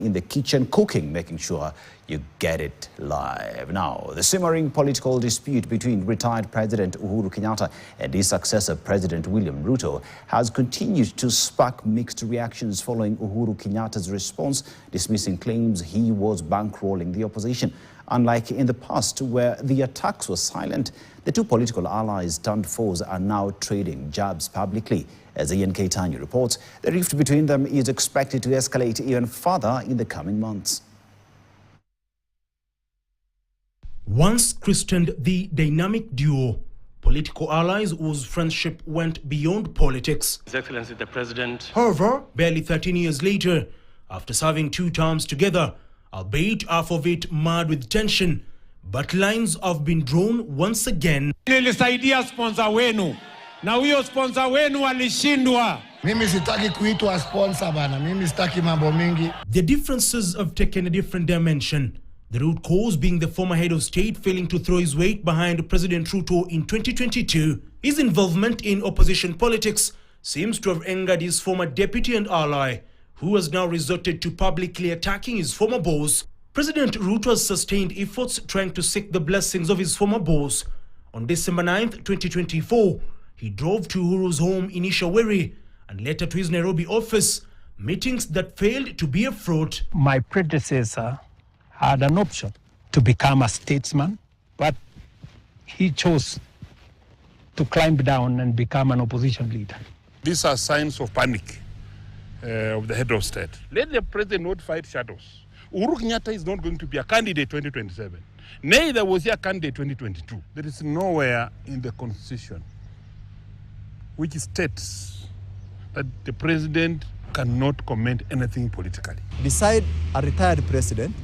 in the kitchen cooking, making sure you get it live. Now, the simmering political dispute between retired President Uhuru Kenyatta and his successor, President William Ruto, has continued to spark mixed reactions following Uhuru Kenyatta's response, dismissing claims he was bankrolling the opposition. Unlike in the past, where the attacks were silent, the two political allies turned foes are now trading jabs publicly. As Ian Ktnnews reports, the rift between them is expected to escalate even further in the coming months. Once christened the dynamic duo, political allies whose friendship went beyond politics. His Excellency the President. However, barely 13 years later, after serving 2 terms together, albeit half of it marred with tension, but lines have been drawn once again. Nilisaidia sponsor wenu, na huyo sponsor wenu alishindwa. Mimi sitaki kuitwa sponsor bana, mimi sitaki mambo mingi. The differences have taken a different dimension. The root cause being the former head of state failing to throw his weight behind President Ruto in 2022. His involvement in opposition politics seems to have angered his former deputy and ally, who has now resorted to publicly attacking his former boss. President Ruto has sustained efforts trying to seek the blessings of his former boss. On December 9th, 2024, he drove to Uhuru's home in Ishaweri and later to his Nairobi office, meetings that failed to bear fruit. My predecessor had an option to become a statesman, but he chose to climb down and become an opposition leader. These are signs of panic of the head of state. Let the president not fight shadows. Uhuru Kenyatta is not going to be a candidate 2027. Neither was he a candidate 2022. There is nowhere in the constitution which states that the president cannot comment anything politically. Beside a retired president,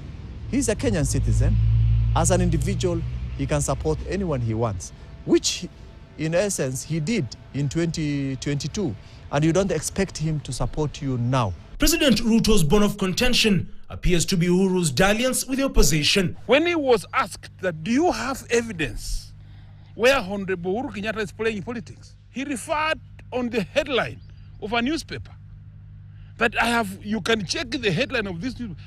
he's a Kenyan citizen. As an individual, he can support anyone he wants, which in essence he did in 2022. And you don't expect him to support you now. President Ruto's bone of contention appears to be Uhuru's dalliance with the opposition. When he was asked that, do you have evidence where Honorable Uhuru Kenyatta is playing politics? He referred on the headline of a newspaper that you can check the headline of this newspaper.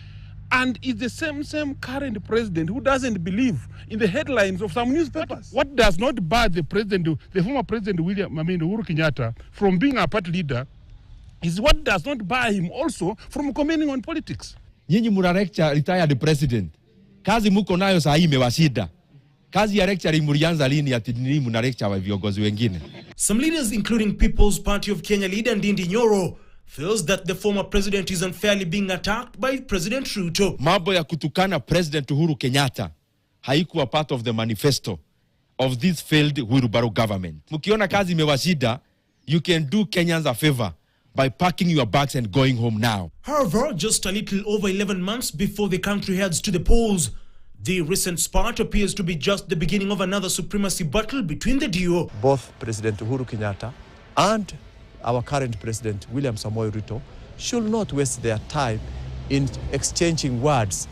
And it's the same current president who doesn't believe in the headlines of some newspapers. What does not bar the former president Uhuru Kenyatta from being a party leader is what does not bar him also from commenting on politics. Nyinyi muna lecture retired president. Kazi muko nayo saa hii imewashida. Kazi ya lecture mlianza lini ati nini muna lecture wa viongozi wengine? Some leaders, including People's Party of Kenya leader Ndindi Nyoro, feels that the former president is unfairly being attacked by President Ruto. Mambo ya kutukana President Uhuru Kenyatta haikuwa part of the manifesto of this failed Uhuru government. Mukiona kazi imewashida, you can do Kenyans a favor by packing your bags and going home now. However, just a little over 11 months before the country heads to the polls, the recent spat appears to be just the beginning of another supremacy battle between the duo. Both President Uhuru Kenyatta and our current President William Samoei Ruto should not waste their time in exchanging words.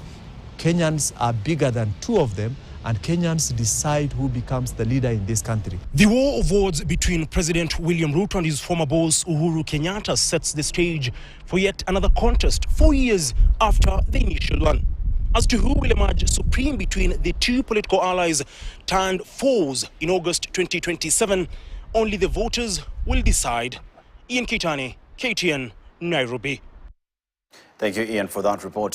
Kenyans are bigger than two of them, and Kenyans decide who becomes the leader in this country. The war of words between President William Ruto and his former boss Uhuru Kenyatta sets the stage for yet another contest 4 years after the initial one. As to who will emerge supreme between the two political allies turned foes in August 2027, only the voters will decide. Ian Ktnnews, KTN, Nairobi. Thank you, Ian, for that report.